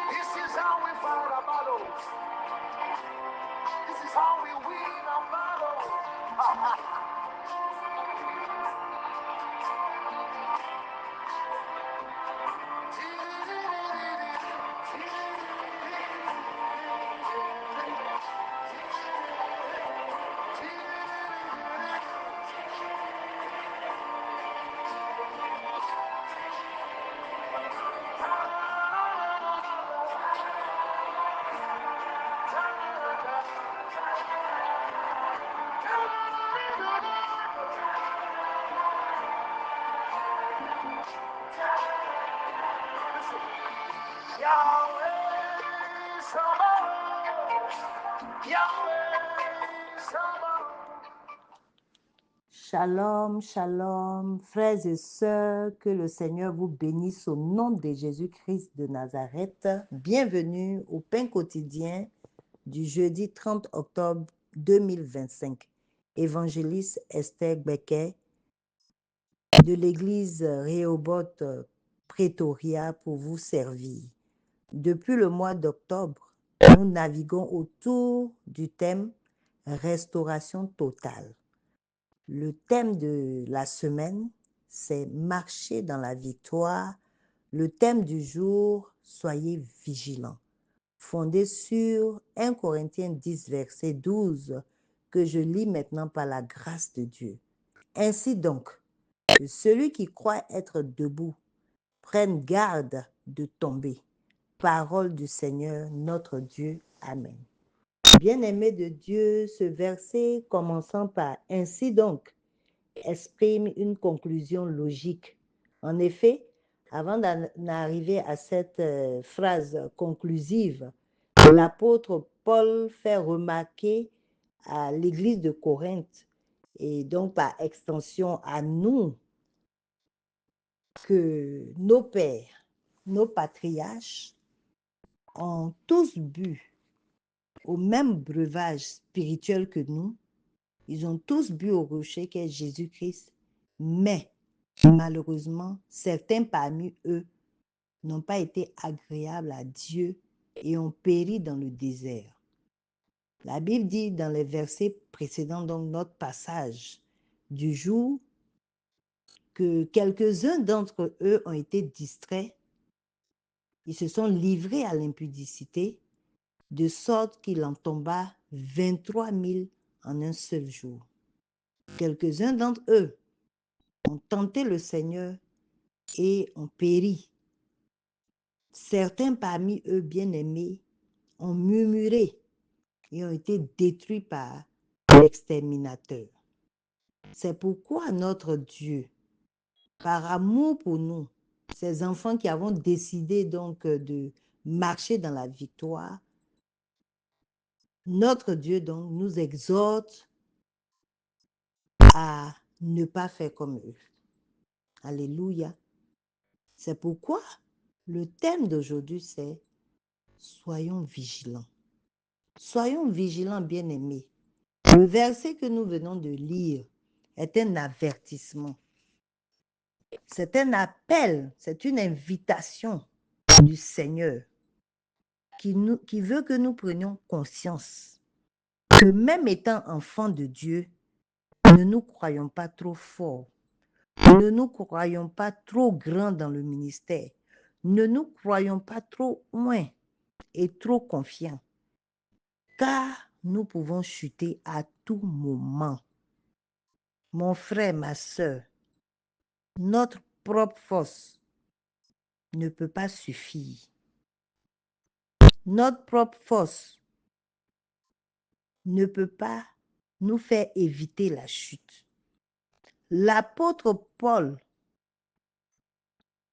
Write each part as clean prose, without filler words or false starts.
This is how we fight our battles. This is how we win our battles. Yahweh Sabaoth, Yahweh Sabaoth. Shalom, shalom, frères et sœurs, que le Seigneur vous bénisse au nom de Jésus-Christ de Nazareth. Bienvenue au pain quotidien du jeudi 30 octobre 2025. Évangéliste Esther Becker de l'église Rehoboth Pretoria pour vous servir. Depuis le mois d'octobre, nous naviguons autour du thème restauration totale. Le thème de la semaine, c'est marcher dans la victoire. Le thème du jour, soyez vigilants. Fondé sur 1 Corinthiens 10, verset 12, que je lis maintenant par la grâce de Dieu. Ainsi donc, que celui qui croit être debout prenne garde de tomber. Parole du Seigneur, notre Dieu. Amen. Bien-aimé de Dieu, ce verset commençant par « Ainsi donc » exprime une conclusion logique. En effet, avant d'arriver à cette phrase conclusive, l'apôtre Paul fait remarquer à l'église de Corinthe, et donc par extension à nous, que nos pères, nos patriarches ont tous bu au même breuvage spirituel que nous. Ils ont tous bu au rocher qu'est Jésus-Christ, mais malheureusement, certains parmi eux n'ont pas été agréables à Dieu et ont péri dans le désert. La Bible dit dans les versets précédents, donc notre passage du jour, que quelques-uns d'entre eux ont été distraits, ils se sont livrés à l'impudicité, de sorte qu'il en tomba 23 000 en un seul jour. Quelques-uns d'entre eux ont tenté le Seigneur et ont péri. Certains parmi eux bien-aimés ont murmuré et ont été détruits par l'exterminateur. C'est pourquoi notre Dieu, par amour pour nous, ces enfants qui avons décidé donc de marcher dans la victoire, notre Dieu donc nous exhorte à ne pas faire comme eux. Alléluia. C'est pourquoi le thème d'aujourd'hui, c'est « Soyons vigilants ». Soyons vigilants, bien-aimés. Le verset que nous venons de lire est un avertissement. C'est un appel, c'est une invitation du Seigneur qui veut que nous prenions conscience que même étant enfants de Dieu, ne nous croyons pas trop forts, ne nous croyons pas trop grands dans le ministère, ne nous croyons pas trop loin et trop confiants, car nous pouvons chuter à tout moment. Mon frère, ma sœur, notre propre force ne peut pas suffire. Notre propre force ne peut pas nous faire éviter la chute. L'apôtre Paul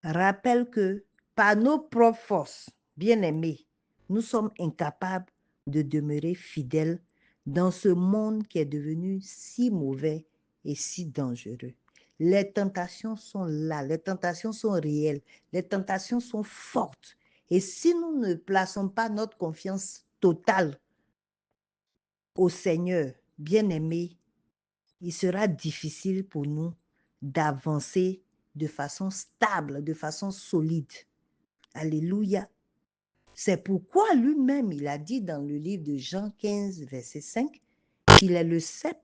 rappelle que par nos propres forces, bien-aimés, nous sommes incapables de demeurer fidèles dans ce monde qui est devenu si mauvais et si dangereux. Les tentations sont là, les tentations sont réelles, les tentations sont fortes. Et si nous ne plaçons pas notre confiance totale au Seigneur, bien-aimé, il sera difficile pour nous d'avancer de façon stable, de façon solide. Alléluia. C'est pourquoi lui-même, il a dit dans le livre de Jean 15, verset 5, qu'il est le cep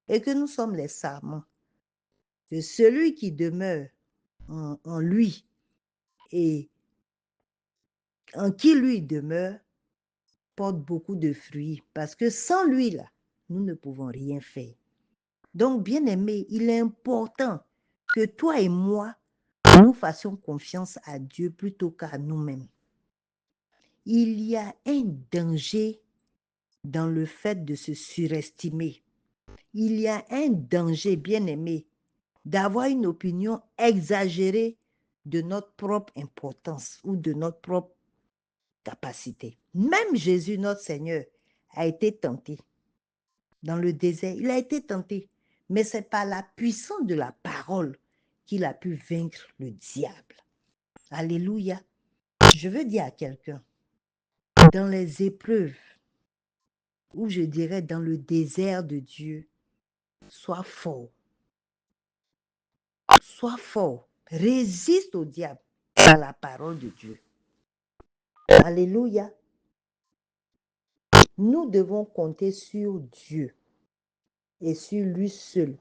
et que nous sommes les sarments. Que celui qui demeure en lui et en qui lui demeure porte beaucoup de fruits, parce que sans lui, là, nous ne pouvons rien faire. Donc, bien-aimé, il est important que toi et moi, nous fassions confiance à Dieu plutôt qu'à nous-mêmes. Il y a un danger dans le fait de se surestimer. Il y a un danger, bien-aimé, d'avoir une opinion exagérée de notre propre importance ou de notre propre capacité. Même Jésus, notre Seigneur, a été tenté dans le désert. Il a été tenté, mais c'est par la puissance de la parole qu'il a pu vaincre le diable. Alléluia. Je veux dire à quelqu'un, dans les épreuves, ou je dirais dans le désert de Dieu, sois fort. Sois fort. Résiste au diable par la parole de Dieu. Alléluia. Nous devons compter sur Dieu et sur lui seul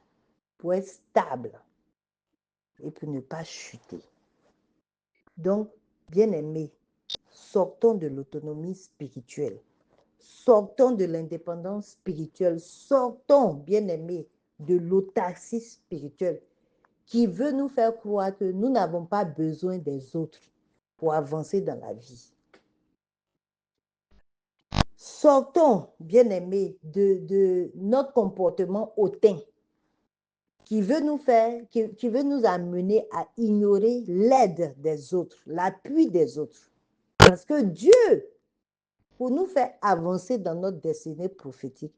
pour être stable et pour ne pas chuter. Donc, bien-aimés, sortons de l'autonomie spirituelle. Sortons de l'indépendance spirituelle. Sortons, bien-aimés, de l'autarcie spirituelle qui veut nous faire croire que nous n'avons pas besoin des autres pour avancer dans la vie. Sortons, bien-aimés, de notre comportement hautain qui veut nous amener à ignorer l'aide des autres, l'appui des autres. Parce que Dieu, pour nous faire avancer dans notre destinée prophétique,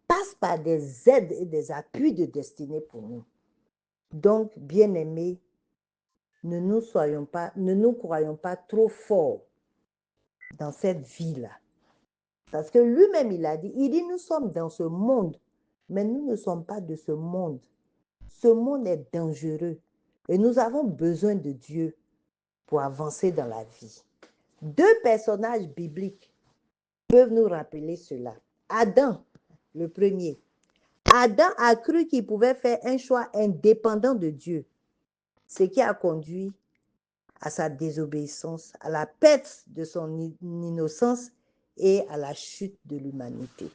passe par des aides et des appuis de destinée pour nous. Donc, bien-aimés, ne nous croyons pas trop forts dans cette vie-là. Parce que lui-même, il dit, nous sommes dans ce monde, mais nous ne sommes pas de ce monde. Ce monde est dangereux et nous avons besoin de Dieu pour avancer dans la vie. Deux personnages bibliques peuvent nous rappeler cela. Adam, le premier. Adam a cru qu'il pouvait faire un choix indépendant de Dieu, ce qui a conduit à sa désobéissance, à la perte de son innocence et à la chute de l'humanité.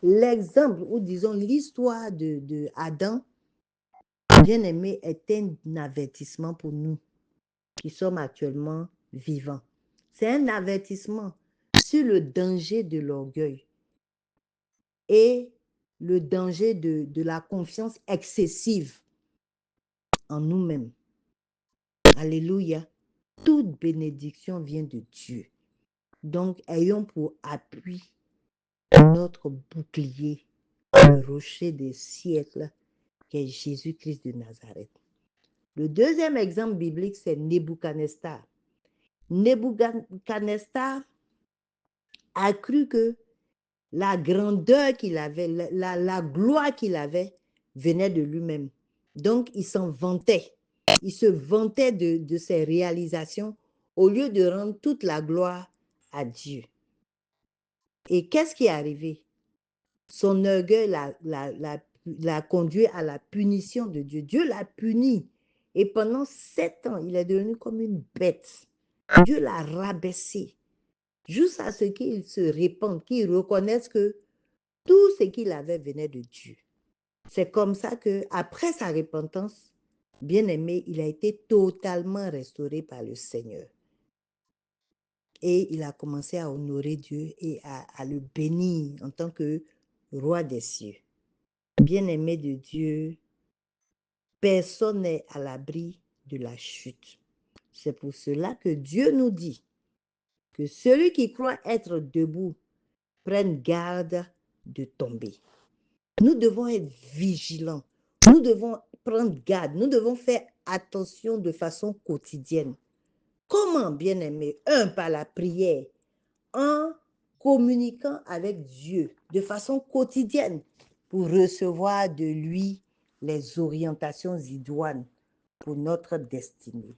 L'exemple, ou disons l'histoire de Adam, bien-aimé, est un avertissement pour nous qui sommes actuellement vivants. C'est un avertissement sur le danger de l'orgueil et le danger de la confiance excessive en nous-mêmes. Alléluia. Toute bénédiction vient de Dieu. Donc, ayons pour appui notre bouclier, le rocher des siècles, qui est Jésus-Christ de Nazareth. Le deuxième exemple biblique, c'est Nebuchadnezzar. Nebuchadnezzar a cru que la grandeur qu'il avait, la gloire qu'il avait, venait de lui-même. Donc, il s'en vantait. Il se vantait de ses réalisations au lieu de rendre toute la gloire à Dieu. Et qu'est-ce qui est arrivé? Son orgueil l'a conduit à la punition de Dieu. Dieu l'a puni. Et pendant 7 ans, il est devenu comme une bête. Dieu l'a rabaissé. Jusqu'à ce qu'il se répande, qu'il reconnaisse que tout ce qu'il avait venait de Dieu. C'est comme ça qu'après sa repentance, bien-aimé, il a été totalement restauré par le Seigneur. Et il a commencé à honorer Dieu et à le bénir en tant que roi des cieux. Bien-aimé de Dieu, personne n'est à l'abri de la chute. C'est pour cela que Dieu nous dit que celui qui croit être debout prenne garde de tomber. Nous devons être vigilants. Nous devons prendre garde. Nous devons faire attention de façon quotidienne. Comment, bien-aimé? Par la prière, en communiquant avec Dieu de façon quotidienne. pour recevoir de lui les orientations idoines pour notre destinée.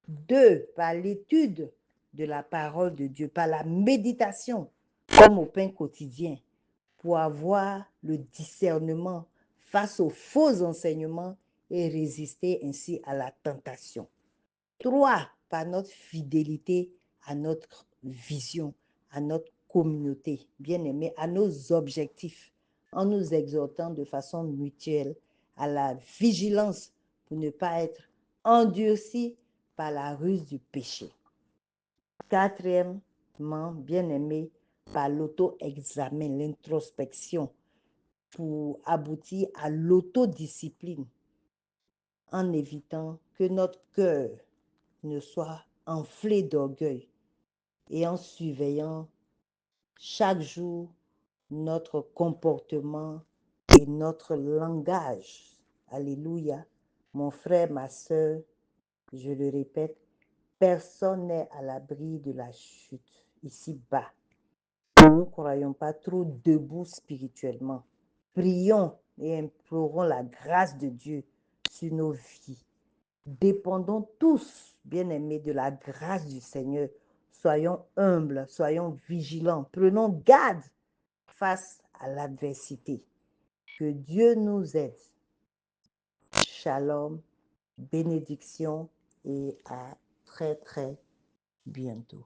2, par l'étude de la parole de Dieu, par la méditation, comme au pain quotidien, pour avoir le discernement face aux faux enseignements et résister ainsi à la tentation. 3, par notre fidélité à notre vision, à notre communauté, bien aimé, à nos objectifs, en nous exhortant de façon mutuelle à la vigilance pour ne pas être endurcis par la ruse du péché. 4èmement, bien aimé, par l'auto-examen, l'introspection, pour aboutir à l'autodiscipline, en évitant que notre cœur ne soit enflé d'orgueil et en surveillant chaque jour notre comportement et notre langage. Alléluia. Mon frère, ma soeur, je le répète, personne n'est à l'abri de la chute ici-bas. Nous ne croyons pas trop debout spirituellement. Prions et implorons la grâce de Dieu sur nos vies. Dépendons tous, bien-aimés, de la grâce du Seigneur. Soyons humbles, soyons vigilants, prenons garde face à l'adversité. Que Dieu nous aide. Shalom, bénédiction et à très très bientôt.